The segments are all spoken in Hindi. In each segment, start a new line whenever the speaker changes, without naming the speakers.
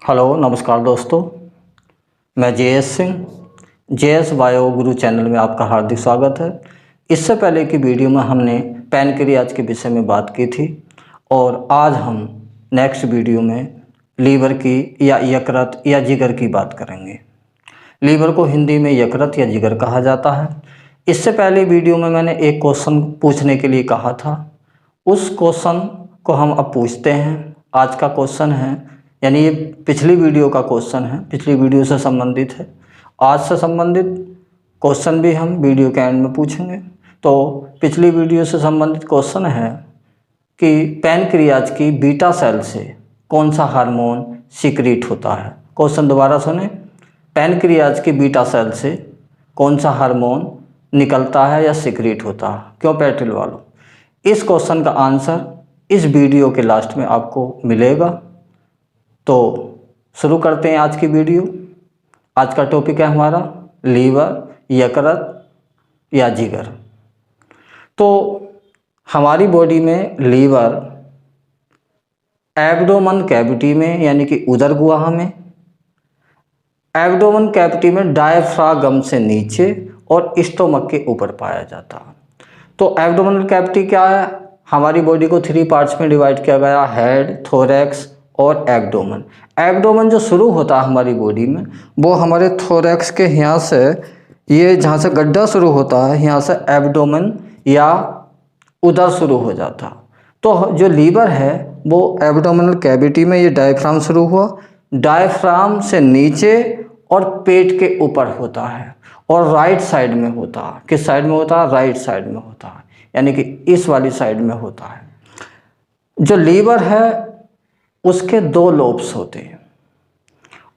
हेलो नमस्कार दोस्तों, मैं जेएस सिंह जेएस बायो गुरु चैनल में आपका हार्दिक स्वागत है। इससे पहले की वीडियो में हमने पैनक्रियाज के विषय में बात की थी और आज हम नेक्स्ट वीडियो में लीवर की या यकृत या जिगर की बात करेंगे। लीवर को हिंदी में यकृत या जिगर कहा जाता है। इससे पहले वीडियो में मैंने एक क्वेश्चन पूछने के लिए कहा था, उस क्वेश्चन को हम अब पूछते हैं। आज का क्वेश्चन है, यानी ये पिछली वीडियो का क्वेश्चन है, पिछली वीडियो से संबंधित है। आज से संबंधित क्वेश्चन भी हम वीडियो के एंड में पूछेंगे। तो पिछली वीडियो से संबंधित क्वेश्चन है कि पैनक्रियाज की बीटा सेल से कौन सा हार्मोन सीक्रेट होता है। क्वेश्चन दोबारा सुने, पैनक्रियाज की बीटा सेल से कौन सा हार्मोन निकलता है या सीक्रेट होता है। क्यों पैट्रिल वालों, इस क्वेश्चन का आंसर इस वीडियो के लास्ट में आपको मिलेगा। तो शुरू करते हैं आज की वीडियो। आज का टॉपिक है हमारा लीवर, यकृत या जिगर। तो हमारी बॉडी में लीवर एब्डोमेन कैविटी में, यानी कि उदर गुहा में, एब्डोमेन कैविटी में डायफ्रागम से नीचे और स्टोमक के ऊपर पाया जाता है। तो एब्डोमेनल कैविटी क्या है? हमारी बॉडी को 3 पार्ट्स में डिवाइड किया गया, हेड, थोरैक्स और एब्डोमेन। एब्डोमेन जो शुरू होता है हमारी बॉडी में, वो हमारे थोरैक्स के यहाँ से, ये जहाँ से गड्ढा शुरू होता है, यहाँ से एब्डोमेन या उदर शुरू हो जाता। तो जो लीवर है वो एब्डोमेनल कैविटी में, ये डायफ्राम शुरू हुआ, डायफ्राम से नीचे और पेट के ऊपर होता है और राइट साइड में होता है। किस साइड में होता है? राइट साइड में होता है, यानी कि इस वाली साइड में होता है। जो लीवर है उसके 2 लोब्स होते हैं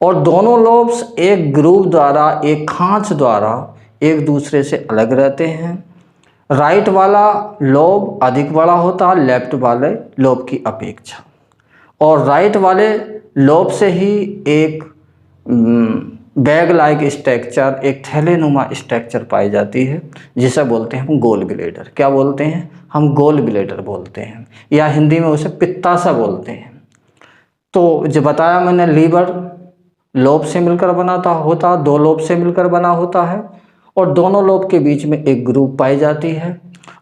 और दोनों लोब्स एक ग्रूव द्वारा, एक खांच द्वारा एक दूसरे से अलग रहते हैं। राइट वाला लोब अधिक बड़ा होता है लेफ्ट वाले लोब की अपेक्षा, और राइट वाले लोब से ही एक बैग लाइक स्ट्रक्चर, एक थैलेनुमा स्ट्रक्चर पाई जाती है, जिसे बोलते हैं हम गोल ब्लैडर। क्या बोलते हैं? हम गोल ब्लैडर बोलते हैं, या हिंदी में उसे पित्ताशय बोलते हैं। तो जो बताया मैंने, लीवर लोब से मिलकर बनाता होता, 2 लोब से मिलकर बना होता है और दोनों लोब के बीच में एक ग्रुप पाई जाती है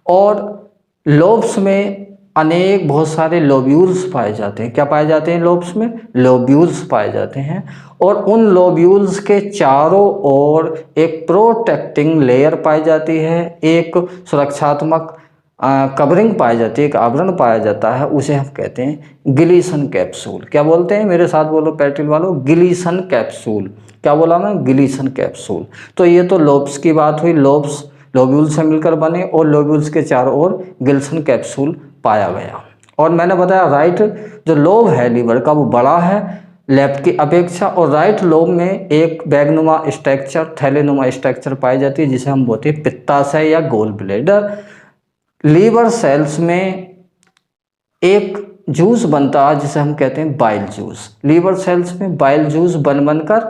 और लोब्स में बहुत सारे लोब्यूल्स पाए जाते हैं। क्या पाए जाते हैं लोब्स में? लोब्यूल्स पाए जाते हैं और उन लोब्यूल्स के चारों ओर एक प्रोटेक्टिंग लेयर पाई जाती है, एक सुरक्षात्मक कवरिंग पाई जाती है, एक आवरण पाया जाता है, उसे हम कहते हैं गिलीसन कैप्सूल। क्या बोलते हैं? मेरे साथ बोलो पैट्रिल वालों, गिलीसन कैप्सूल। क्या बोला मैं? गिलीसन कैप्सूल। तो ये तो लोब्स की बात हुई, लोब्स लोब्यूल से मिलकर बने और लोब्यूल्स के चारों ओर गिलीसन कैप्सूल पाया गया। और मैंने बताया राइट जो लोब है लीवर का वो बड़ा है लेफ्ट की अपेक्षा, और राइट लोब में एक बैगनुमा स्ट्रक्चर, थैलेनुमा स्ट्रक्चर पाई जाती है, जिसे हम बोलते हैं पित्ताशय या गोल ब्लैडर। लीवर सेल्स में एक जूस बनता है जिसे हम कहते हैं बाइल जूस। लीवर सेल्स में बाइल जूस बनकर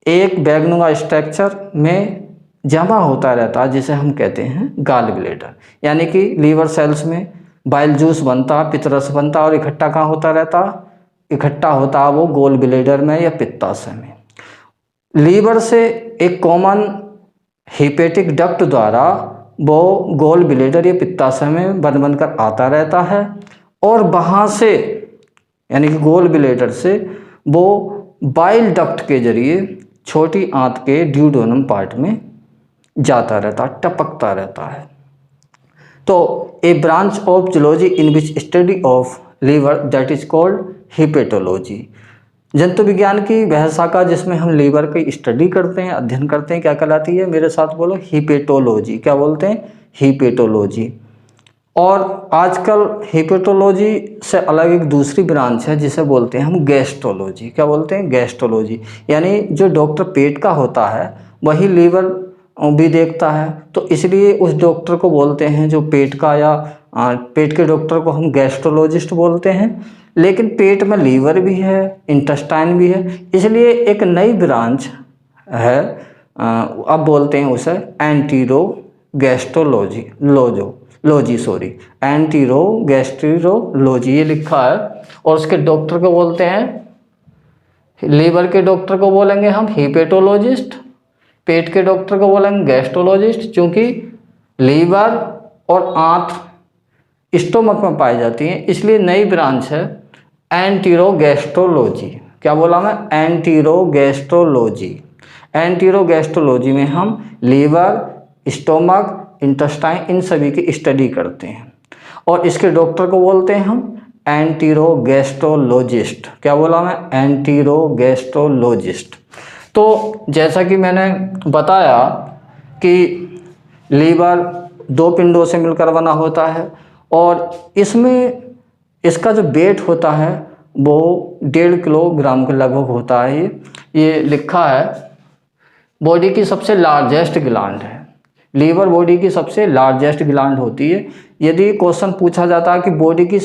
एक बैगनुमा स्ट्रक्चर में जमा होता रहता है, जिसे हम कहते हैं गॉल ब्लैडर। यानी कि लीवर सेल्स में बाइल जूस बनता, पित्तरस बनता और इकट्ठा कहाँ होता रहता? इकट्ठा होता वो गोल ब्लैडर में या पित्ताशय में। लीवर से एक कॉमन हिपेटिक डक्ट द्वारा वो गोल ब्लैडर या पित्ताशय में बनकर आता रहता है और वहाँ से, यानी कि गोल ब्लैडर से वो बाइल डक्ट के जरिए छोटी आंत के ड्यूडेनम पार्ट में जाता रहता, टपकता रहता है। तो a branch of zoology in which study of liver that is called hepatology. जंतु विज्ञान की वह शाखा जिसमें हम लीवर की स्टडी करते हैं, अध्ययन करते हैं, क्या कहलाती है? मेरे साथ बोलो, हिपेटोलॉजी। क्या बोलते हैं? हिपेटोलॉजी। और आजकल हिपेटोलॉजी से अलग एक दूसरी ब्रांच है जिसे बोलते हैं हम गैस्ट्रोलॉजी। क्या बोलते हैं? गैस्ट्रोलॉजी। यानी जो डॉक्टर पेट का होता है वही लीवर भी देखता है, तो इसलिए उस डॉक्टर को बोलते हैं जो पेट का, या पेट के डॉक्टर को हम गैस्ट्रोलॉजिस्ट बोलते हैं। लेकिन पेट में लीवर भी है, इंटेस्टाइन भी है, इसलिए एक नई ब्रांच है, अब बोलते हैं उसे एंटीरोगैस्ट्रोलॉजी, ये लिखा है। और उसके डॉक्टर को बोलते हैं लीवर के डॉक्टर को बोलेंगे हम हिपेटोलॉजिस्ट, पेट के डॉक्टर को बोलेंगे गैस्ट्रोलॉजिस्ट। क्योंकि लीवर और आंत स्टोमक में पाई जाती हैं, इसलिए नई ब्रांच है एंटेरोगैस्ट्रोलॉजी। क्या बोला मैं? एंटेरोगैस्ट्रोलॉजी। एंटेरोगैस्ट्रोलॉजी में हम लीवर, स्टोमक, इंटेस्टाइन इन सभी की स्टडी करते हैं और इसके डॉक्टर को बोलते हैं हम एंटेरोगैस्ट्रोलॉजिस्ट। क्या बोला मैं? एंटेरोगैस्ट्रोलॉजिस्ट। तो जैसा कि मैंने बताया कि लीवर 2 पिंडों से मिलकर बना होता है और इसमें इसका जो वेट होता है वो 1.5 किलोग्राम के लगभग होता है। ये लिखा है बॉडी की सबसे लार्जेस्ट ग्लैंड है। लीवर बॉडी की सबसे लार्जेस्ट ग्लैंड होती है। यदि क्वेश्चन पूछा जाता है कि बॉडी की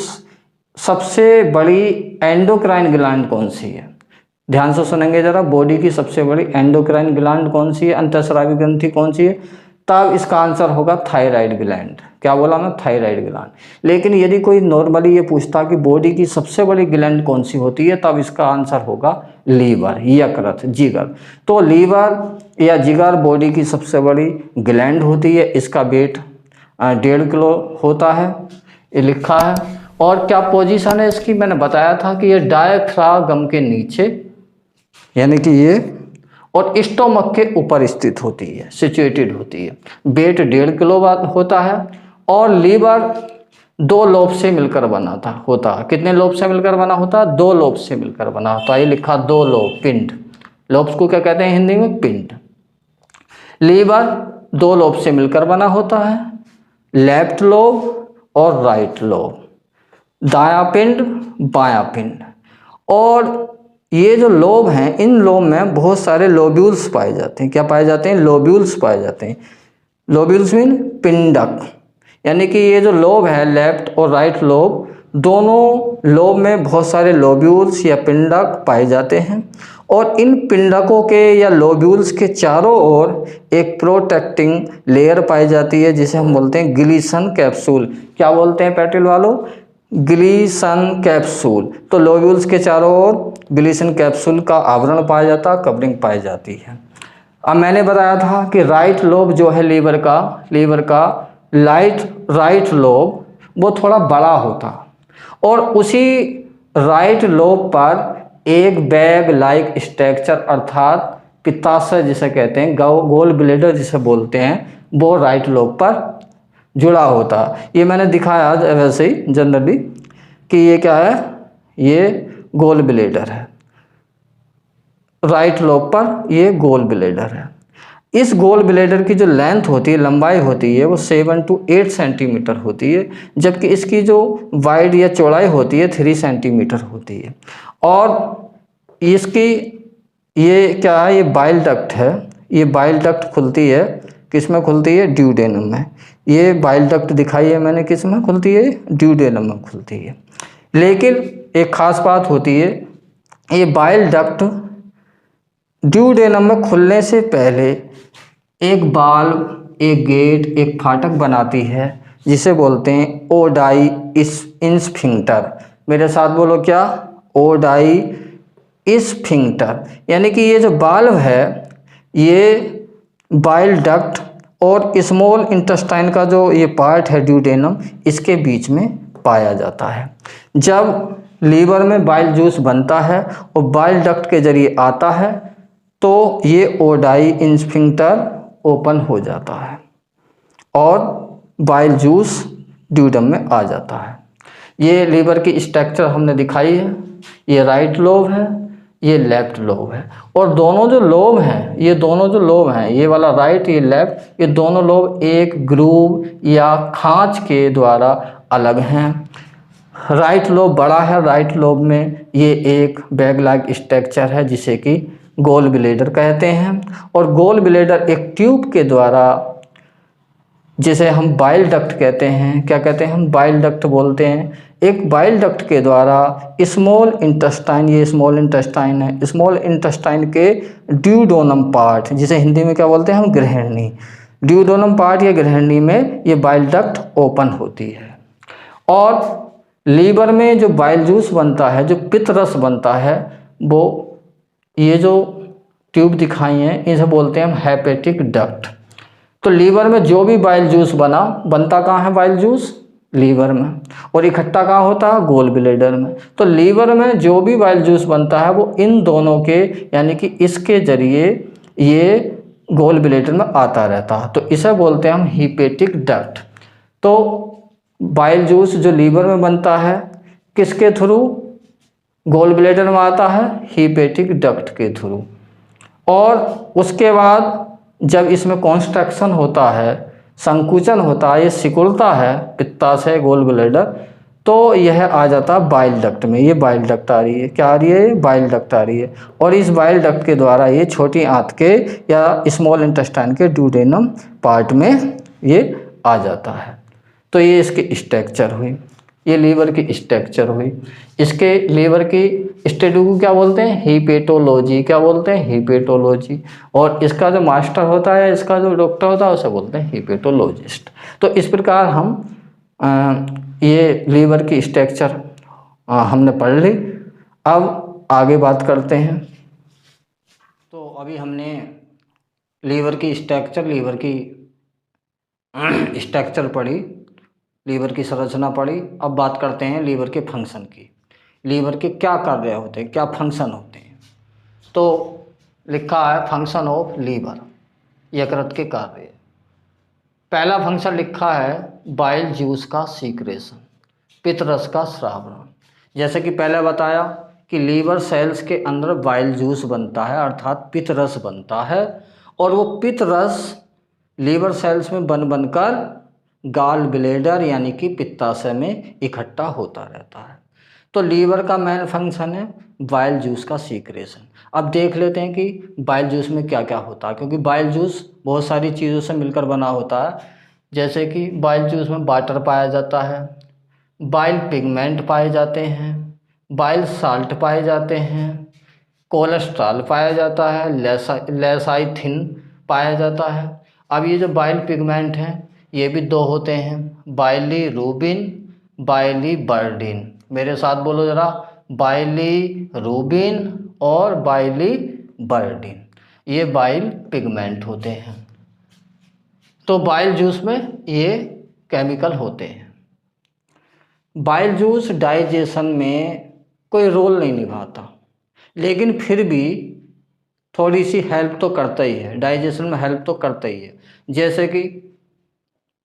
सबसे बड़ी एंडोक्राइन ग्लैंड कौन सी है, ध्यान से सुनेंगे जरा, बॉडी की सबसे बड़ी एंडोक्राइन ग्लैंड कौन सी है, अंतःस्रावी ग्रंथि कौन सी है, तब इसका आंसर होगा थायराइड ग्लैंड। क्या बोला मैं? Thyroid gland. लेकिन यदि कोई नॉर्मली ये पूछता कि बॉडी की सबसे बड़ी ग्लैंड कौन सी होती है, तब इसका आंसर होगा लीवर, यकृत, जिगर। तो लीवर या जिगर बॉडी की सबसे बड़ी ग्लैंड होती है। इसका वेट 1.5 किलो होता है, ये लिखा है। और क्या पोजीशन है इसकी? मैंने बताया था कि ये डायफ्रागम के नीचे, यानी कि ये, और स्टोमक के ऊपर स्थित होती है, सिचुएटेड होती है। वेट 1.5 किलो होता है और लीवर 2 लोब से मिलकर बना होता है। कितने लोब से मिलकर बना होता है? 2 लोब से मिलकर बना होता है। ये लिखा 2 लोब, पिंड। लोब्स को क्या कहते हैं हिंदी में? पिंड। लीवर 2 लोब से मिलकर बना होता है, लेफ्ट लोब और राइट लोब, दायां पिंड, बायां पिंड। और ये जो लोब हैं, इन लोब में बहुत सारे लोब्यूल्स पाए जाते हैं। क्या पाए जाते हैं? लोब्यूल्स पाए जाते हैं। लोब्यूल्स मीन पिंडक। यानी कि ये जो लोब है, लेफ्ट और राइट लोब, दोनों लोब में बहुत सारे लोब्यूल्स या पिंडक पाए जाते हैं और इन पिंडकों के या लोब्यूल्स के चारों ओर एक प्रोटेक्टिंग लेयर पाई जाती है जिसे हम बोलते हैं ग्लीसन कैप्सूल। क्या बोलते हैं पैटेल वालों? Gleason capsule. तो लोब्यूल्स के चारों ओर ग्लीसन कैप्सूल का आवरण पाया जाता है, कवरिंग पाई जाती है। अब मैंने बताया था कि राइट लोब जो है लीवर का राइट लोब वो थोड़ा बड़ा होता और उसी राइट लोब पर एक बैग लाइक स्ट्रक्चर अर्थात पित्ताशय जिसे कहते हैं, गोल ब्लेडर जिसे बोलते हैं, वो राइट लोब पर जुड़ा होता। ये मैंने दिखाया वैसे ही जनरली कि ये क्या है, ये गोल ब्लेडर है। राइट लोब पर ये गोल ब्लेडर है। इस गोल ब्लेडर की जो लेंथ होती है, लंबाई होती है, वो 7 to 8 सेंटीमीटर होती है, जबकि इसकी जो वाइड या चौड़ाई होती है 3 सेंटीमीटर होती है। और इसकी ये क्या है, ये बाइल डक्ट है। ये बाइल डक्ट खुलती है, किस में खुलती है? ड्यूडेनम में। ये बाइल डक्ट दिखाई है मैंने, किस में खुलती है? ड्यूडेनम में खुलती है। लेकिन एक खास बात होती है, ये बाइल डक्ट ड्यूडेनम में खुलने से पहले एक बाल्व, एक गेट, एक फाटक बनाती है जिसे बोलते हैं ओडाई स्फिंक्टर। मेरे साथ बोलो क्या? ODI sphincter. यानी कि ये जो बाल्व है, ये बाइल डक्ट और स्मॉल इंटेस्टाइन का जो ये पार्ट है ड्यूडेनम, इसके बीच में पाया जाता है। जब लीवर में बाइल जूस बनता है और बाइल डक्ट के जरिए आता है तो ये ओडाई स्फिंक्टर ओपन हो जाता है और बाइल जूस ड्यूडेनम में आ जाता है। ये लीवर की स्ट्रक्चर हमने दिखाई है। ये राइट लोब है, ये लेफ्ट लोब है। और दोनों जो लोब हैं, ये वाला राइट, ये लेफ्ट, ये दोनों लोब एक ग्रूव या खांच के द्वारा अलग हैं। राइट लोब बड़ा है, राइट लोब में ये एक बैग लाइक स्ट्रक्चर है जिसे कि गोल ब्लेडर कहते हैं। और गोल ब्लेडर एक ट्यूब के द्वारा, जिसे हम बाइल डक्ट कहते हैं, क्या कहते हैं हम? बाइल डक्ट बोलते हैं। एक बाइल डक्ट के द्वारा स्मॉल इंटेस्टाइन, ये स्मॉल इंटेस्टाइन है, स्मॉल इंटेस्टाइन के ड्यूडेनम पार्ट, जिसे हिंदी में क्या बोलते हैं हम? ग्रहणी। ड्यूडेनम पार्ट या ग्रहणी में ये बाइल डक्ट ओपन होती है। और लीवर में जो बाइल जूस बनता है, जो पित्त रस बनता है, वो ये जो ट्यूब दिखाई हैं इसे बोलते हैं हम हेपेटिक डक्ट। तो लीवर में जो भी बाइल जूस बनता कहाँ है बाइल जूस? लीवर में। और इकट्ठा कहाँ होता है? गोल ब्लैडर में। तो लीवर में जो भी बाइल जूस बनता है वो इन दोनों के यानी कि इसके जरिए ये गोल ब्लैडर में आता रहता है, तो इसे बोलते हैं हम हेपेटिक डक्ट। तो बाइल जूस जो लीवर में बनता है किसके थ्रू गोल ब्लैडर में आता है? हेपेटिक डक्ट के थ्रू। और उसके बाद जब इसमें कॉन्स्ट्रक्शन होता है, संकुचन होता है, ये सिकुड़ता है पित्ताशय गोल ब्लैडर, तो यह आ जाता है बाइल डक्ट में। ये बाइल डक्ट आ रही है, क्या आ रही है? बाइल डक्ट आ रही है। और इस बाइल डक्ट के द्वारा ये छोटी आंत के या स्मॉल इंटेस्टाइन के ड्यूडेनम पार्ट में ये आ जाता है। तो ये इसकी स्ट्रक्चर हुई, ये लीवर की स्ट्रक्चर हुई। इसके लीवर की स्टडी को क्या बोलते हैं? हेपेटोलॉजी। क्या बोलते हैं? हेपेटोलॉजी। और इसका जो मास्टर होता है, इसका जो डॉक्टर होता है उसे बोलते हैं हेपेटोलॉजिस्ट। तो इस प्रकार हम ये लीवर की स्ट्रक्चर हमने पढ़ ली। अब आगे बात करते हैं। तो अभी हमने लीवर की स्ट्रक्चर, लीवर की स्ट्रक्चर पढ़ी, लीवर की संरचना पढ़ी। अब बात करते हैं लीवर के फंक्शन की। लीवर के क्या कार्य होते हैं, क्या फंक्शन होते हैं? तो लिखा है फंक्शन ऑफ लीवर, यकृत के कार्य। पहला फंक्शन लिखा है बाइल जूस का सीक्रेशन, पित्तरस का स्रावण। जैसे कि पहले बताया कि लीवर सेल्स के अंदर बाइल जूस बनता है अर्थात पित्तरस बनता है, और वो पित्तरस लीवर सेल्स में बनकर गॉल ब्लैडर यानी कि पित्ताशय में इकट्ठा होता रहता है। तो लीवर का मेन फंक्शन है बाइल जूस का सीक्रेशन। अब देख लेते हैं कि बाइल जूस में क्या क्या होता है, क्योंकि बाइल जूस बहुत सारी चीज़ों से मिलकर बना होता है। जैसे कि बाइल जूस में वाटर पाया जाता है, बाइल पिगमेंट पाए जाते हैं, बाइल साल्ट पाए जाते हैं, कोलेस्ट्रॉल पाया जाता है, लेसाइथिन पाया जाता है। अब ये जो बाइल पिगमेंट हैं ये भी दो होते हैं, बाइलीरुबिन, बाइलीबर्डिन। मेरे साथ बोलो ज़रा, बाइलीरुबिन और बाइलीबर्डिन, ये बाइल पिगमेंट होते हैं। तो बाइल जूस में ये केमिकल होते हैं। बाइल जूस डाइजेशन में कोई रोल नहीं निभाता, लेकिन फिर भी थोड़ी सी हेल्प तो करता ही है, डाइजेशन में हेल्प तो करता ही है। जैसे कि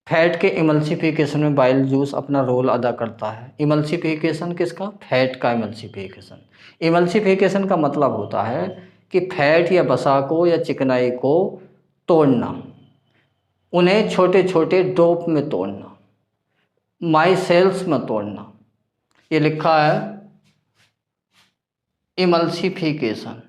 फैट के इमल्सिफिकेशन में बाइल जूस अपना रोल अदा करता है। इमल्सिफिकेशन किसका? फैट का इमल्सिफिकेशन। इमल्सिफिकेशन का मतलब होता है कि फैट या वसा को या चिकनाई को तोड़ना, उन्हें छोटे छोटे ड्रॉप में तोड़ना, माइसेल्स में तोड़ना। ये लिखा है इमल्सिफिकेशन।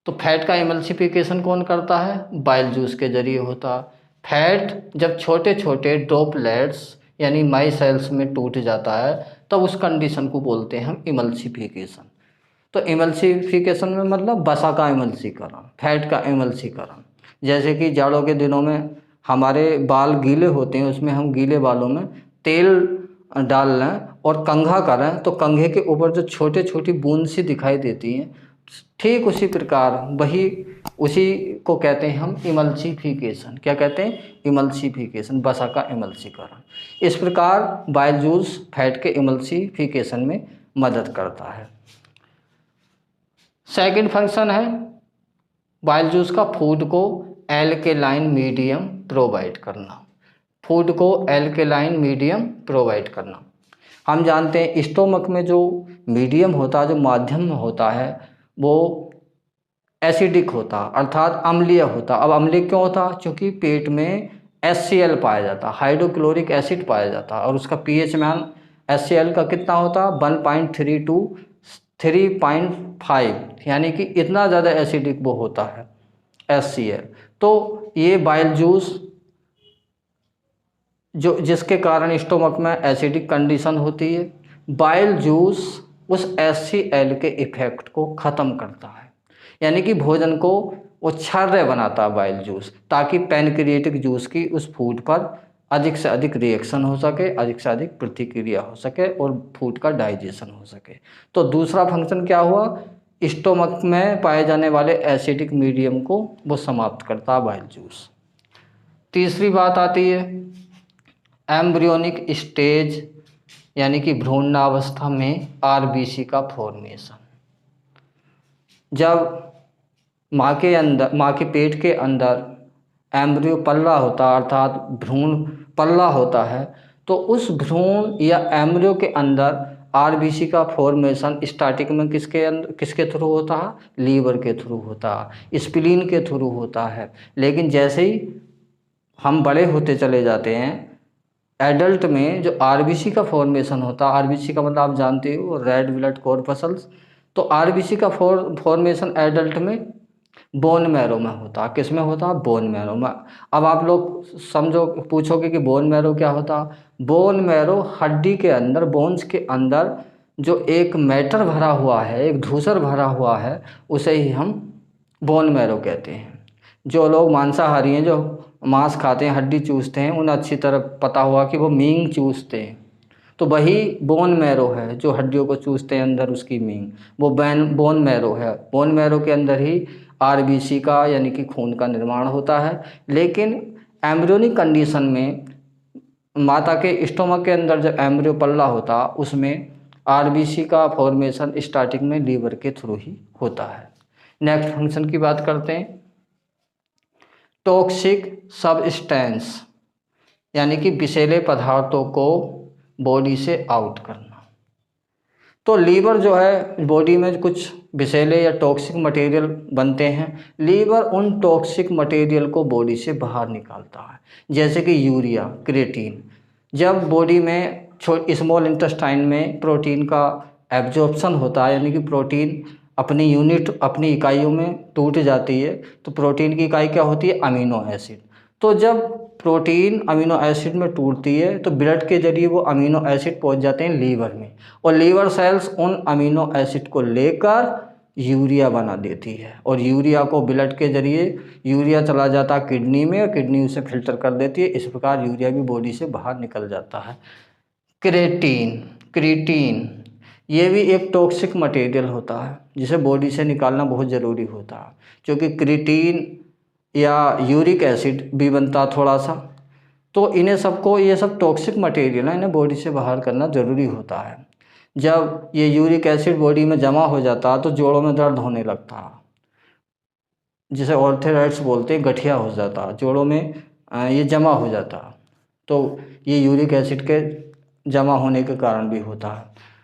तो फैट का इमल्सिफिकेशन कौन करता है? बाइल जूस के जरिए होता है। फैट जब छोटे छोटे ड्रॉपलेट्स यानी माइसेल्स में टूट जाता है तब उस कंडीशन को बोलते हैं हम इमल्सिफिकेशन। तो इमल्सिफिकेशन में मतलब वसा का इमल्सीकरण, फैट का इमल्सीकरण। जैसे कि जाड़ों के दिनों में हमारे बाल गीले होते हैं, उसमें हम गीले बालों में तेल डाल लें और कंघा करें तो कंघे के ऊपर जो छोटे छोटी बूंद सी दिखाई देती हैं, ठीक उसी प्रकार उसी को कहते हैं हम इमल्सिफिकेशन। क्या कहते हैं? इमल्सिफिकेशन, वसा का इमल्सीकरण। इस प्रकार बाइल जूस फैट के इमल्सिफिकेशन में मदद करता है। सेकंड फंक्शन है बाइल जूस का फूड को एल्केलाइन मीडियम प्रोवाइड करना। फूड को एल्केलाइन मीडियम प्रोवाइड करना। हम जानते हैं स्टोमक में जो मीडियम होता है, जो माध्यम होता है, वो एसिडिक होता अर्थात अम्लीय होता। अब अम्लीय क्यों होता? क्योंकि पेट में HCl पाया जाता, हाइड्रोक्लोरिक एसिड पाया जाता, और उसका pH मान HCl का कितना होता? 1.3 to 3.5, यानी कि इतना ज़्यादा एसिडिक वो होता है HCl। तो ये बाइल जूस जिसके कारण स्टोमक में एसिडिक कंडीशन होती है, बाइल जूस उस HCl के इफ़ेक्ट को ख़त्म करता है, यानी कि भोजन को वो क्षार्य बनाता है बाइल जूस, ताकि पैनक्रिएटिक जूस की उस फूड पर अधिक से अधिक रिएक्शन हो सके, अधिक से अधिक प्रतिक्रिया हो सके और फूड का डाइजेशन हो सके। तो दूसरा फंक्शन क्या हुआ? स्टोमक में पाए जाने वाले एसिडिक मीडियम को वो समाप्त करता है बाइल जूस। तीसरी बात आती है एम्ब्रियोनिक स्टेज यानी कि भ्रूणावस्था में आरबीसी का फॉर्मेशन। जब माँ के पेट के अंदर एम्ब्रियो पल रहा होता है अर्थात भ्रूण पल रहा होता है, तो उस भ्रूण या एम्ब्रियो के अंदर आरबीसी का फॉर्मेशन स्टार्टिंग में किसके थ्रू होता है? लीवर के थ्रू होता है, स्प्लीन के थ्रू होता है। लेकिन जैसे ही हम बड़े होते चले जाते हैं, एडल्ट में जो आरबीसी का फॉर्मेशन होता है, आरबीसी का मतलब आप जानते हो रेड ब्लड कॉर्पसल्स, तो आरबीसी का फॉर्मेशन एडल्ट में बोन मैरो में होता है। किस में होता है? बोन मैरो में। अब आप लोग समझो, पूछोगे कि बोन मैरो क्या होता है? बोन मैरो हड्डी के अंदर, बोन्स के अंदर जो एक मैटर भरा हुआ है, एक धूसर भरा हुआ है, उसे ही हम बोन मैरो कहते हैं। जो लोग मांसाहारी हैं, जो मांस खाते हैं, हड्डी चूसते हैं, उन्हें अच्छी तरह पता होगा कि वो मींग चूसते हैं, तो वही बोन मैरो है जो हड्डियों को चूसते हैं अंदर, उसकी मींग, वो बोन मैरो है। बोन मैरो के अंदर ही आरबीसी का यानी कि खून का निर्माण होता है। लेकिन एम्ब्रियोनिक कंडीशन में माता के स्टोमक के अंदर जब एम्ब्रियो पल रहा होता, उसमें आरबीसी का फॉर्मेशन स्टार्टिंग में लीवर के थ्रू ही होता है। नेक्स्ट फंक्शन की बात करते हैं, टॉक्सिक सब्सटेंस यानी कि विषैले पदार्थों को बॉडी से आउट करना। तो लीवर जो है, बॉडी में कुछ विषैले या टॉक्सिक मटेरियल बनते हैं, लीवर उन टॉक्सिक मटेरियल को बॉडी से बाहर निकालता है, जैसे कि यूरिया, क्रिएटिन। जब बॉडी में स्मॉल इंटेस्टाइन में प्रोटीन का एब्जॉर्प्शन होता है, यानी कि प्रोटीन अपनी यूनिट, अपनी इकाइयों में टूट जाती है, तो प्रोटीन की इकाई क्या होती है? Amino acid. तो जब प्रोटीन अमीनो एसिड में टूटती है, तो ब्लड के जरिए वो अमीनो एसिड पहुंच जाते हैं लीवर में, और लीवर सेल्स उन अमीनो एसिड को लेकर यूरिया बना देती है, और यूरिया को ब्लड के जरिए यूरिया चला जाता है किडनी में, और किडनी उसे फिल्टर कर देती है। इस प्रकार यूरिया भी बॉडी से बाहर निकल जाता है। क्रिएटिन ये भी एक टॉक्सिक मटेरियल होता है, जिसे बॉडी से निकालना बहुत ज़रूरी होता है, क्योंकि क्रिएटिन या यूरिक एसिड भी बनता थोड़ा सा, तो इन्हें सबको, ये सब टॉक्सिक मटेरियल है, इन्हें बॉडी से बाहर करना ज़रूरी होता है। जब ये यूरिक एसिड बॉडी में जमा हो जाता है, तो जोड़ों में दर्द होने लगता है, जिसे ऑर्थराइटिस बोलते हैं, गठिया हो जाता है जोड़ों में, ये जमा हो जाता है, तो ये यूरिक एसिड के जमा होने के कारण भी होता है।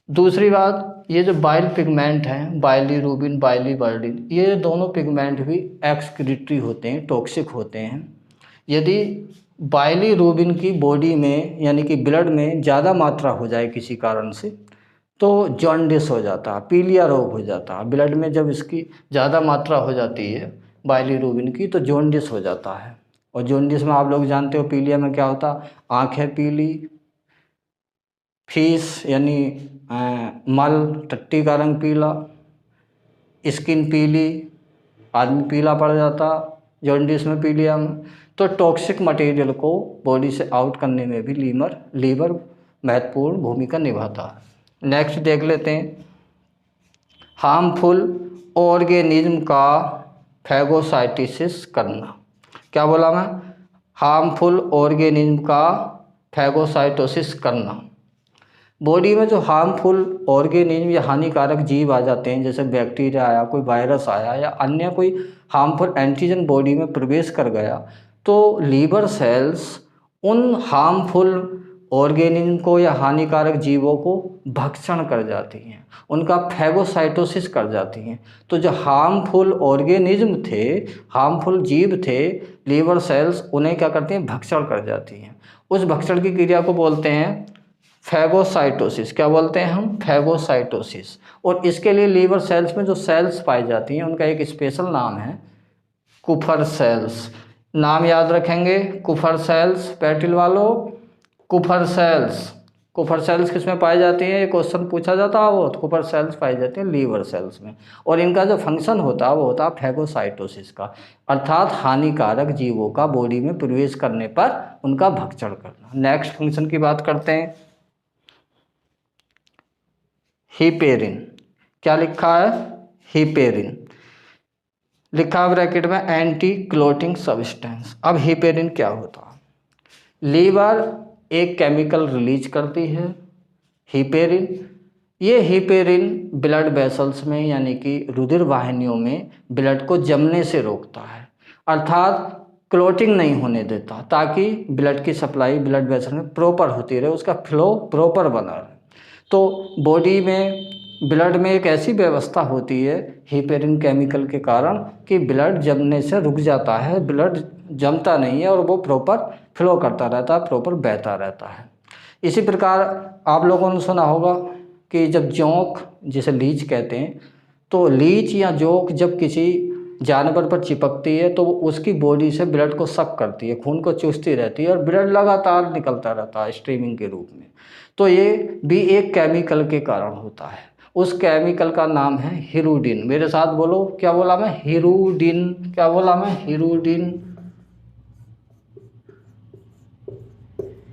दूसरी बात, ये जो बाइल पिगमेंट हैं, बाइलीरुबिन, बाइलीवर्डिन, ये दोनों पिगमेंट भी एक्सक्रीटरी होते हैं, टॉक्सिक होते हैं। यदि बाइलीरुबिन की बॉडी में यानी कि ब्लड में ज़्यादा मात्रा हो जाए किसी कारण से, तो जॉन्डिस हो जाता है, पीलिया रोग हो जाता है। ब्लड में जब इसकी ज़्यादा मात्रा हो जाती है बाइलीरुबिन की, तो जॉन्डिस हो जाता है। और जॉन्डिस में आप लोग जानते हो, पीलिया में क्या होता है? आँखें पीली, फीस यानी मल, टट्टी का रंग पीला, स्किन पीली, आदमी पीला पड़ जाता जॉन्डिस में, पीलिया में। तो टॉक्सिक मटेरियल को बॉडी से आउट करने में भी लीवर महत्वपूर्ण भूमिका निभाता है। नेक्स्ट देख लेते हैं, हार्मफुल ऑर्गेनिज्म का फैगोसाइटोसिस करना। क्या बोला मैं? हार्मफुल ऑर्गेनिज्म का फैगोसाइटोसिस करना। बॉडी में जो हार्मफुल ऑर्गेनिज्म या हानिकारक जीव आ जाते हैं, जैसे बैक्टीरिया आया, कोई वायरस आया, या अन्य कोई हार्मफुल एंटीजन बॉडी में प्रवेश कर गया, तो लीवर सेल्स उन हार्मफुल ऑर्गेनिज्म को या हानिकारक जीवों को भक्षण कर जाती हैं, उनका फैगोसाइटोसिस कर जाती हैं। तो जो हार्मफुल ऑर्गेनिज्म थे, हार्मफुल जीव थे, लीवर सेल्स उन्हें क्या करती हैं? भक्षण कर जाती हैं। उस भक्षण की क्रिया को बोलते हैं फैगोसाइटोसिस। क्या बोलते हैं हम? फैगोसाइटोसिस। और इसके लिए लीवर सेल्स में जो सेल्स पाई जाती हैं, उनका एक स्पेशल नाम है कुफर सेल्स। नाम याद रखेंगे, कुफर सेल्स। पैटिल वालों, कुफर सेल्स। कुफर सेल्स किस में पाई जाती हैं? ये क्वेश्चन पूछा जाता है, वो कुफर सेल्स पाई जाती हैं लीवर सेल्स में, और इनका जो फंक्शन होता है वो होता है फैगोसाइटोसिस का, अर्थात हानिकारक जीवों का बॉडी में प्रवेश करने पर उनका भक्षण करना। नेक्स्ट फंक्शन की बात करते हैं, हिपेरिन। क्या लिखा है? हिपेरिन, लिखा है ब्रैकेट में एंटी क्लोटिंग सब्सटेंस। अब हिपेरिन क्या होता है? लीवर एक केमिकल रिलीज करती है हिपेरिन। ये हिपेरिन ब्लड वेसल्स में यानी कि रुधिर वाहिनियों में ब्लड को जमने से रोकता है, अर्थात क्लोटिंग नहीं होने देता, ताकि ब्लड की सप्लाई ब्लड वेसल में प्रॉपर होती रहे, उसका फ्लो प्रॉपर बना रहे। तो बॉडी में ब्लड में एक ऐसी व्यवस्था होती है हिपेरिन केमिकल के कारण कि ब्लड जमने से रुक जाता है, ब्लड जमता नहीं है और वो प्रॉपर फ्लो करता रहता है, प्रॉपर बहता रहता है। इसी प्रकार आप लोगों ने सुना होगा कि जब जोंक, जिसे लीच कहते हैं, तो लीच या जोंक जब किसी जानवर पर चिपकती है तो वो उसकी बॉडी से ब्लड को सक करती है, खून को चूसती रहती है और ब्लड लगातार निकलता रहता है स्ट्रीमिंग के रूप में। तो ये भी एक केमिकल के कारण होता है। उस केमिकल का नाम है हिरुडिन। मेरे साथ बोलो, क्या बोला मैं? हिरुडिन। क्या बोला मैं? हिरुडिन।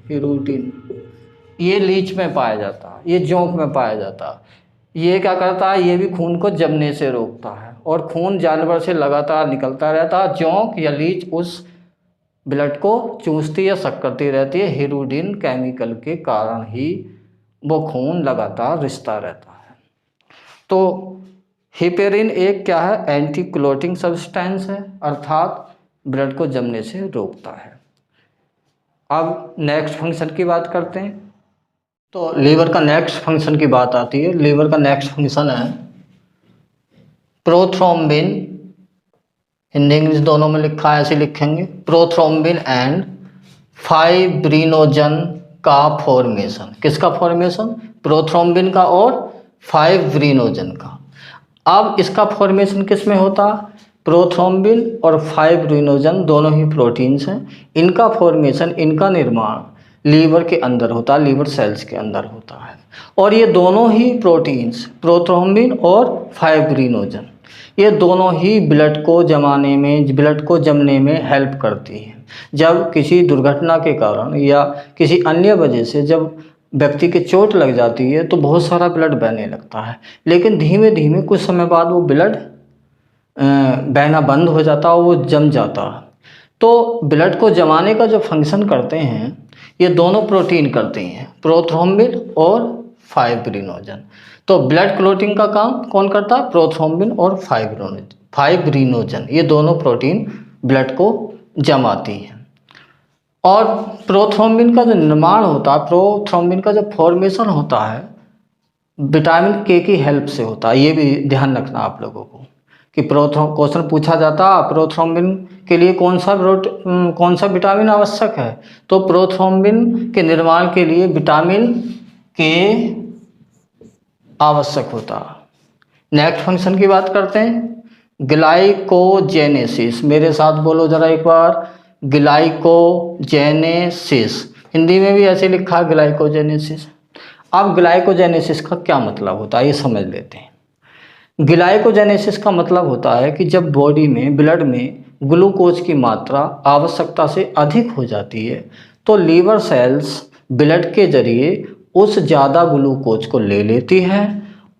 हिरुडिन ये लीच में पाया जाता है, ये जोंक में पाया जाता है। ये क्या करता है? ये भी खून को जमने से रोकता है और खून जानवर से लगातार निकलता रहता है। जोंक या लीच उस ब्लड को चूसती या सक करती रहती है। हिरुडिन केमिकल के कारण ही वो खून लगातार रिसता रहता है। तो हिपेरिन एक क्या है? एंटी क्लोटिंग सब्सटेंस है, अर्थात ब्लड को जमने से रोकता है। अब नेक्स्ट फंक्शन की बात करते हैं। तो लीवर का नेक्स्ट फंक्शन की बात आती है। लीवर का नेक्स्ट फंक्शन है प्रोथ्रोम्बिन, हिंदी इंग्लिश दोनों में लिखा है, ऐसे लिखेंगे, प्रोथ्रोम्बिन एंड फाइब्रिनोजन का फॉर्मेशन। किसका फॉर्मेशन? प्रोथ्रोम्बिन का और फाइब्रिनोजन का। अब इसका फॉर्मेशन किस में होता? प्रोथ्रोम्बिन और फाइब्रिनोजन दोनों ही प्रोटीन्स हैं। इनका फॉर्मेशन, इनका निर्माण लीवर के अंदर होता है, लीवर सेल्स के अंदर होता है। और ये दोनों ही प्रोटीन्स, प्रोथ्रोम्बिन और फाइब्रिनोजन, ये दोनों ही ब्लड को जमाने में, ब्लड को जमने में हेल्प करती है। जब किसी दुर्घटना के कारण या किसी अन्य वजह से जब व्यक्ति के चोट लग जाती है तो बहुत सारा ब्लड बहने लगता है, लेकिन धीमे धीमे कुछ समय बाद वो ब्लड बहना बंद हो जाता है, वो जम जाता है। तो ब्लड को जमाने का जो फंक्शन करते हैं ये दोनों प्रोटीन करते हैं, प्रोथ्रोम्बिन और फाइब्रिनोजन। तो ब्लड क्लोटिंग का काम कौन करता है? प्रोथ्रोम्बिन और फाइब्रिनोजन, ये दोनों प्रोटीन ब्लड को जमाती हैं। और प्रोथ्रोम्बिन का जो निर्माण होता है, प्रोथ्रोम्बिन का जो फॉर्मेशन होता है, विटामिन के की हेल्प से होता है। ये भी ध्यान रखना आप लोगों को कि क्वेश्चन पूछा जाता है प्रोथ्रोम्बिन के लिए कौन सा विटामिन आवश्यक है, तो प्रोथ्रोम्बिन के निर्माण के लिए विटामिन के आवश्यक होता है। नेक्स्ट फंक्शन की बात करते हैं, ग्लाइकोजेनेसिस। मेरे साथ बोलो जरा एक बार, ग्लाइकोजेनेसिस। हिंदी में भी ऐसे लिखा है ग्लाइकोजेनेसिस। अब ग्लाइकोजेनेसिस का क्या मतलब होता है ये समझ लेते हैं। ग्लाइकोजेनेसिस का मतलब होता है कि जब बॉडी में, ब्लड में ग्लूकोज की मात्रा आवश्यकता से अधिक हो जाती है तो लीवर सेल्स ब्लड के जरिए उस ज़्यादा ग्लूकोज को ले लेती हैं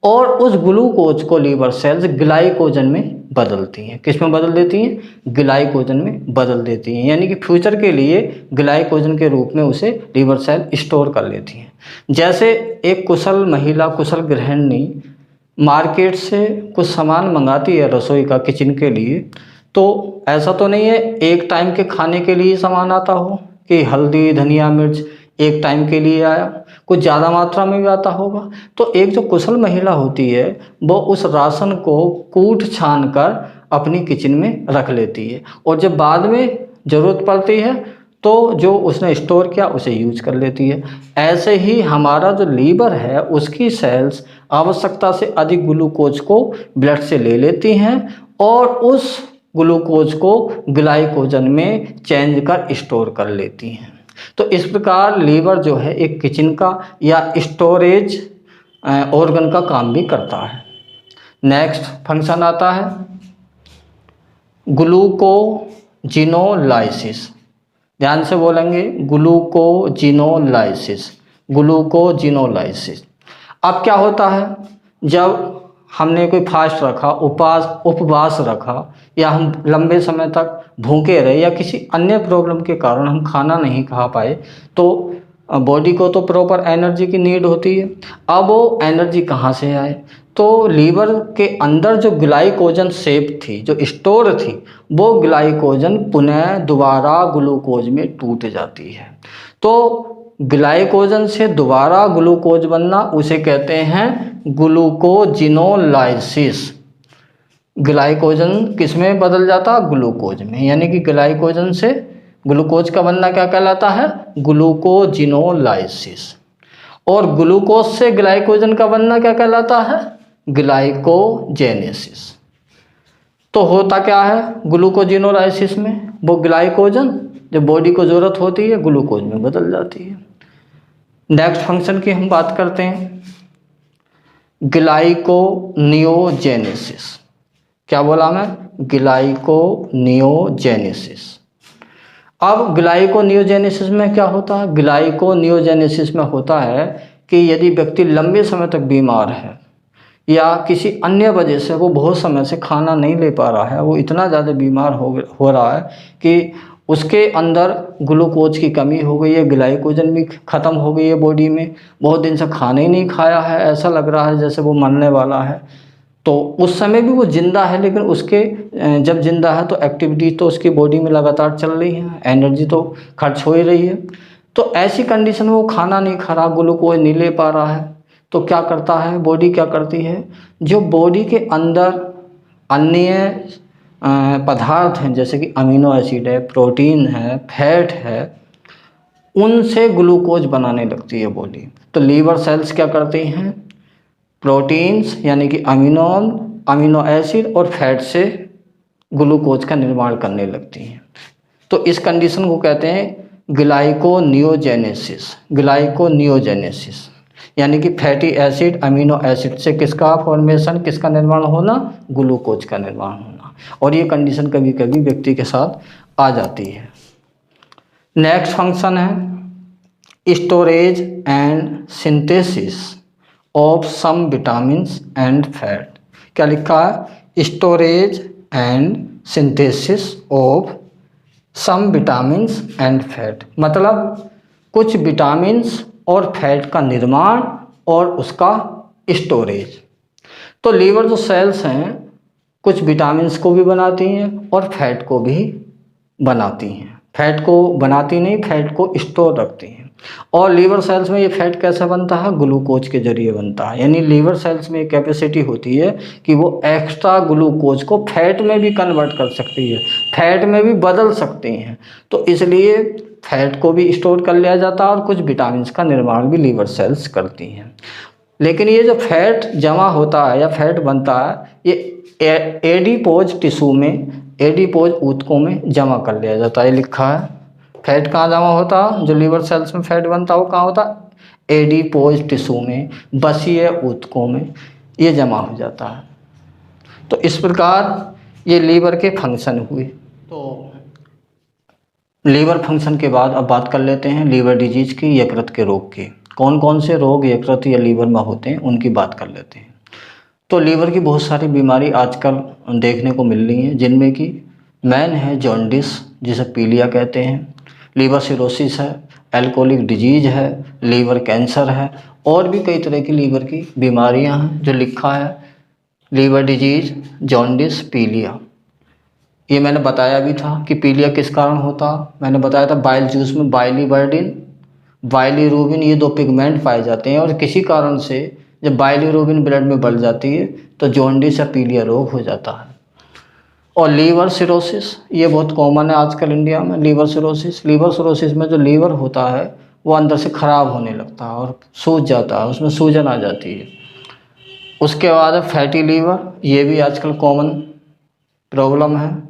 और उस ग्लूकोज को लीवर सेल्स ग्लाइकोजन में बदलती हैं। किस में बदल देती हैं? ग्लाइकोजन में बदल देती हैं, यानी कि फ्यूचर के लिए ग्लाइकोजन के रूप में उसे लीवर सेल स्टोर कर लेती हैं। जैसे एक कुशल महिला, कुशल गृहिणी मार्केट से कुछ सामान मंगाती है रसोई का, किचन के लिए, तो ऐसा तो नहीं है एक टाइम के खाने के लिए सामान आता हो कि हल्दी, धनिया, मिर्च एक टाइम के लिए आया, कुछ ज़्यादा मात्रा में भी आता होगा। तो एक जो कुशल महिला होती है वो उस राशन को कूट छान कर अपनी किचन में रख लेती है और जब बाद में ज़रूरत पड़ती है तो जो उसने स्टोर किया उसे यूज कर लेती है। ऐसे ही हमारा जो लीवर है उसकी सेल्स आवश्यकता से अधिक ग्लूकोज को ब्लड से ले लेती हैं और उस ग्लूकोज को ग्लाइकोजन में चेंज कर स्टोर कर लेती हैं। तो इस प्रकार लीवर जो है एक किचन का या स्टोरेज ऑर्गन का काम भी करता है। नेक्स्ट फंक्शन आता है ग्लूकोजिनोलाइसिस। ध्यान से बोलेंगे, ग्लूकोजिनोलाइसिस, ग्लूकोजिनोलाइसिस। अब क्या होता है, जब हमने कोई फास्ट रखा, उपवास रखा, या हम लंबे समय तक भूखे रहे, या किसी अन्य प्रॉब्लम के कारण हम खाना नहीं खा पाए, तो बॉडी को तो प्रॉपर एनर्जी की नीड होती है। अब वो एनर्जी कहाँ से आए? तो लीवर के अंदर जो ग्लाइकोजन शेप थी, जो स्टोर थी, वो ग्लाइकोजन पुनः दोबारा ग्लूकोज में टूट जाती है। तो ग्लाइकोजन से दोबारा ग्लूकोज बनना, उसे कहते हैं ग्लूकोजिनोलाइसिस। ग्लाइकोजन किस में बदल जाता? ग्लूकोज में। यानी कि ग्लाइकोजन से ग्लूकोज का बनना क्या कहलाता है? ग्लूकोजिनोलाइसिस। और ग्लूकोज से ग्लाइकोजन का बनना क्या कहलाता है? ग्लाइकोजेनेसिस। तो होता क्या है ग्लूकोजिनोलाइसिस में? वो ग्लाइकोजन जब बॉडी को ज़रूरत होती है ग्लूकोज में बदल जाती है। नेक्स्ट फंक्शन की हम बात करते हैं, ग्लाइकोनियोजेनेसिस। क्या बोला मैं? ग्लाइकोनियोजेनेसिस। अब ग्लाइकोनियोजेनेसिस में क्या होता है? ग्लाइकोनियोजेनेसिस में होता है कि यदि व्यक्ति लंबे समय तक बीमार है या किसी अन्य वजह से वो बहुत समय से खाना नहीं ले पा रहा है, वो इतना ज़्यादा बीमार हो रहा है कि उसके अंदर ग्लूकोज की कमी हो गई है, ग्लाइकोजन भी ख़त्म हो गई है बॉडी में, बहुत दिन से खाना ही नहीं खाया है, ऐसा लग रहा है जैसे वो मरने वाला है। तो उस समय भी वो ज़िंदा है, लेकिन उसके जब ज़िंदा है तो एक्टिविटी तो उसकी बॉडी में लगातार चल रही है, एनर्जी तो खर्च हो ही रही है। तो ऐसी कंडीशन में वो खाना नहीं खा रहा, ग्लूकोज नहीं ले पा रहा है, तो क्या करता है बॉडी? क्या करती है, जो बॉडी के अंदर अन्य पदार्थ हैं जैसे कि अमीनो एसिड है, प्रोटीन है, फैट है, उनसे ग्लूकोज बनाने लगती है बॉडी। तो लीवर सेल्स क्या करती हैं? प्रोटीन्स यानी कि अमीनो एसिड और फैट से ग्लूकोज का निर्माण करने लगती हैं। तो इस कंडीशन को कहते हैं ग्लाइकोनियोजेनेसिस। ग्लाइकोनियोजेनेसिस यानी कि फैटी एसिड, अमीनो एसिड से किसका फॉर्मेशन, किसका निर्माण होना? ग्लूकोज का निर्माण होना। और ये कंडीशन कभी कभी व्यक्ति के साथ आ जाती है। नेक्स्ट फंक्शन है storage and synthesis of some vitamins and fat. क्या लिखा है? Storage and synthesis of some vitamins and fat, मतलब कुछ विटामिन्स और फैट का निर्माण और उसका स्टोरेज। तो लीवर जो सेल्स हैं कुछ विटामिन्स को भी बनाती हैं और फैट को भी बनाती हैं। फैट को बनाती नहीं, फैट को स्टोर रखती हैं। और लीवर सेल्स में ये फैट कैसे बनता है? ग्लूकोज के जरिए बनता है। यानी लीवर सेल्स में एक कैपेसिटी होती है कि वो एक्स्ट्रा ग्लूकोज को फैट में भी कन्वर्ट कर सकती है, फैट में भी बदल सकती हैं। तो इसलिए फैट को भी स्टोर कर लिया जाता है और कुछ विटामिन्स का निर्माण भी लीवर सेल्स करती हैं। लेकिन ये जो फैट जमा होता है या फैट बनता है, ये एडिपोज टिश्यू में, एडिपोज ऊतकों में जमा कर लिया जाता है। लिखा है फैट कहाँ जमा होता है? जो लीवर सेल्स में फैट बनता है वो कहाँ होता है? एडिपोज टिश्यू में, बसीय ऊतकों में ये जमा हो जाता है। तो इस प्रकार ये लीवर के फंक्शन हुए। तो लीवर फंक्शन के बाद अब बात कर लेते हैं लीवर डिजीज की, यकृत के रोग की। कौन कौन से रोग यकृत या लीवर में होते हैं उनकी बात कर लेते हैं। तो लीवर की बहुत सारी बीमारी आजकल देखने को मिल रही हैं, जिनमें कि मेन है जॉन्डिस जिसे पीलिया कहते हैं, लीवर सिरोसिस है, एल्कोहलिक डिजीज है, लीवर कैंसर है, और भी कई तरह की लीवर की बीमारियां हैं जो लिखा है लीवर डिजीज, जॉन्डिस, पीलिया। ये मैंने बताया भी था कि पीलिया किस कारण होता। मैंने बताया था बाइल जूस में बाइलीवर्डिन, बाइलीरूबिन, ये दो पिगमेंट पाए जाते हैं और किसी कारण से जब बाइलीरूबिन ब्लड में बढ़ जाती है तो जॉन्डिस या पीलिया रोग हो जाता है। और लीवर सिरोसिस ये बहुत कॉमन है आजकल इंडिया में। लीवर सिरोसिस में जो लीवर होता है वो अंदर से ख़राब होने लगता है और सूज जाता है, उसमें सूजन आ जाती है। उसके बाद फैटी लीवर, ये भी आजकल कॉमन प्रॉब्लम है।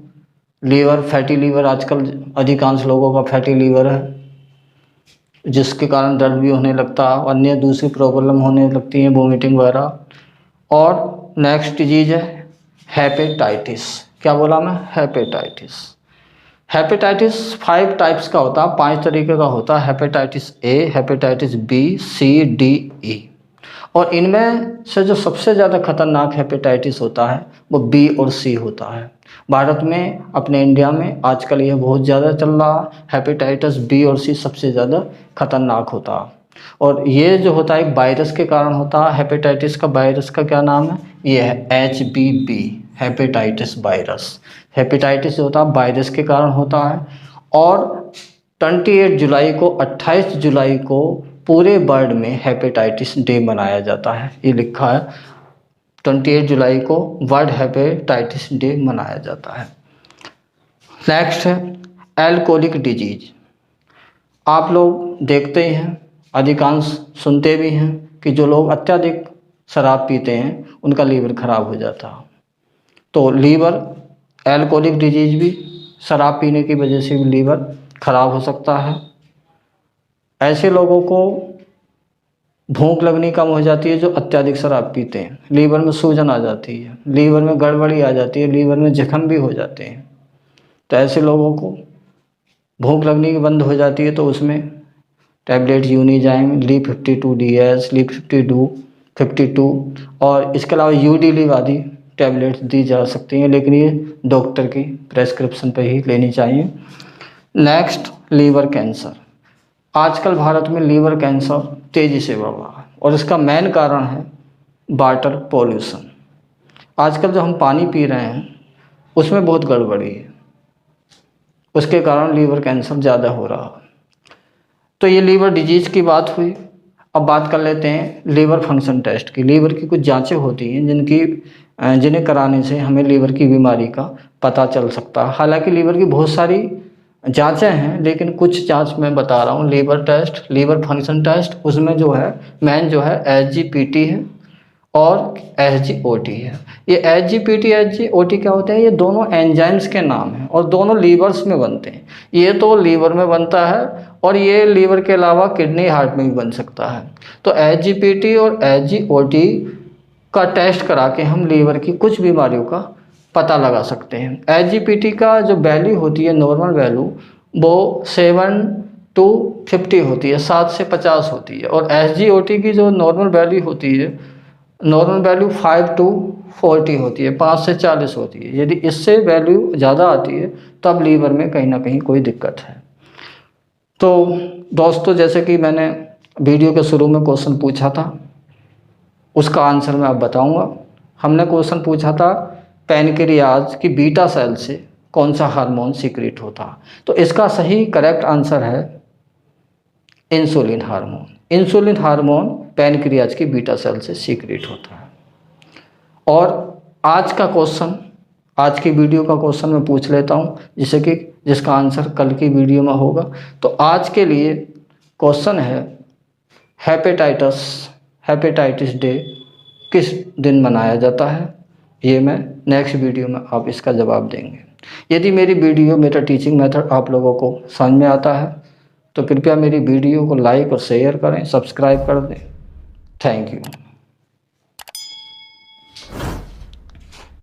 लीवर, फैटी लीवर आजकल अधिकांश लोगों का फैटी लीवर है, जिसके कारण दर्द भी होने लगता है, अन्य दूसरी प्रॉब्लम होने लगती है, वोमिटिंग वगैरह। और नेक्स्ट डिजीज है हेपेटाइटिस। क्या बोला मैं? हेपेटाइटिस। हेपेटाइटिस 5 टाइप्स का होता है, 5 तरीके का होता है। Hepatitis A, hepatitis B, C, D, E. और इनमें से जो सबसे ज़्यादा खतरनाक हेपेटाइटिस होता है वो बी और सी होता है। भारत में, अपने इंडिया में आजकल यह बहुत ज़्यादा चल रहा है, हेपेटाइटिस बी और सी सबसे ज़्यादा खतरनाक होता है। और ये जो होता है एक वायरस के कारण होता है। हेपेटाइटिस का वायरस का क्या नाम है? ये है HBV, हेपेटाइटिस वायरस। हेपेटाइटिस जो होता है वायरस के कारण होता है। और 28 जुलाई को 28 जुलाई को पूरे वर्ल्ड में हेपेटाइटिस डे मनाया जाता है। ये लिखा है 28 जुलाई को वर्ल्ड हेपेटाइटिस डे मनाया जाता है। नेक्स्ट है एल्कोहलिक डिजीज। आप लोग देखते ही हैं, अधिकांश सुनते भी हैं कि जो लोग अत्यधिक शराब पीते हैं उनका लीवर खराब हो जाता है। तो लीवर, एल्कोहलिक डिजीज भी शराब पीने की वजह से भी लीवर खराब हो सकता है। ऐसे लोगों को भूख लगनी कम हो जाती है जो अत्यधिक शराब पीते हैं। लीवर में सूजन आ जाती है, लीवर में गड़बड़ी आ जाती है, लीवर में जख्म भी हो जाते हैं। तो ऐसे लोगों को भूख लगनी बंद हो जाती है तो उसमें टैबलेट यूनिजाइम, Li52DS, Li52 और इसके अलावा UD-Liv आदि टैबलेट्स दी जा सकती हैं, लेकिन ये डॉक्टर की प्रेस्क्रिप्शन पर ही लेनी चाहिए। Next, liver cancer. आजकल भारत में लीवर कैंसर तेज़ी से बढ़ रहा है और इसका मेन कारण है वाटर पॉल्यूशन। आजकल जो हम पानी पी रहे हैं उसमें बहुत गड़बड़ी है, उसके कारण लीवर कैंसर ज़्यादा हो रहा है। तो ये लीवर डिजीज़ की बात हुई। अब बात कर लेते हैं लीवर फंक्शन टेस्ट की। लीवर की कुछ जांचें होती हैं जिन्हें कराने से हमें लीवर की बीमारी का पता चल सकता है। हालांकि लीवर की बहुत सारी जांचें हैं, लेकिन कुछ जांच मैं बता रहा हूँ। Liver test, liver function test, उसमें जो है मेन जो है SGPT है और SGOT है। ये SGPT SGOT क्या होते हैं? ये दोनों एंजाइम्स के नाम हैं और दोनों लीवर्स में बनते हैं। ये तो लीवर में बनता है और ये लीवर के अलावा किडनी, हार्ट में भी बन सकता है। तो SGPT और SGOT का टेस्ट करा के हम लीवर की कुछ बीमारियों का पता लगा सकते हैं। SGPT का जो वैल्यू होती है, नॉर्मल वैल्यू, वो 7 to 50 होती है, 7 से 50 होती है। और SGOT की जो नॉर्मल वैल्यू होती है, नॉर्मल वैल्यू 5 to 40 होती है, 5 से 40 होती है। यदि इससे वैल्यू ज़्यादा आती है तब लीवर में कहीं ना कहीं कोई दिक्कत है। तो दोस्तों, जैसे कि मैंने वीडियो के शुरू में क्वेश्चन पूछा था, उसका आंसर मैं अब बताऊंगा। हमने क्वेश्चन पूछा था पैनक्रियाज की बीटा सेल से कौन सा हार्मोन सीक्रेट होता। तो इसका सही करेक्ट आंसर है insulin hormone. Insulin hormone pancreas की बीटा सेल से सीक्रेट होता है। और आज का क्वेश्चन, आज की वीडियो का क्वेश्चन मैं पूछ लेता हूँ, जिसका आंसर कल की वीडियो में होगा। तो आज के लिए क्वेश्चन है हेपेटाइटिस डे किस दिन मनाया जाता है? ये मैं नेक्स्ट वीडियो में आप इसका जवाब देंगे। यदि मेरी वीडियो, मेरा टीचिंग मेथड आप लोगों को समझ में आता है तो कृपया मेरी वीडियो को लाइक और शेयर करें, सब्सक्राइब कर दें। Thank you.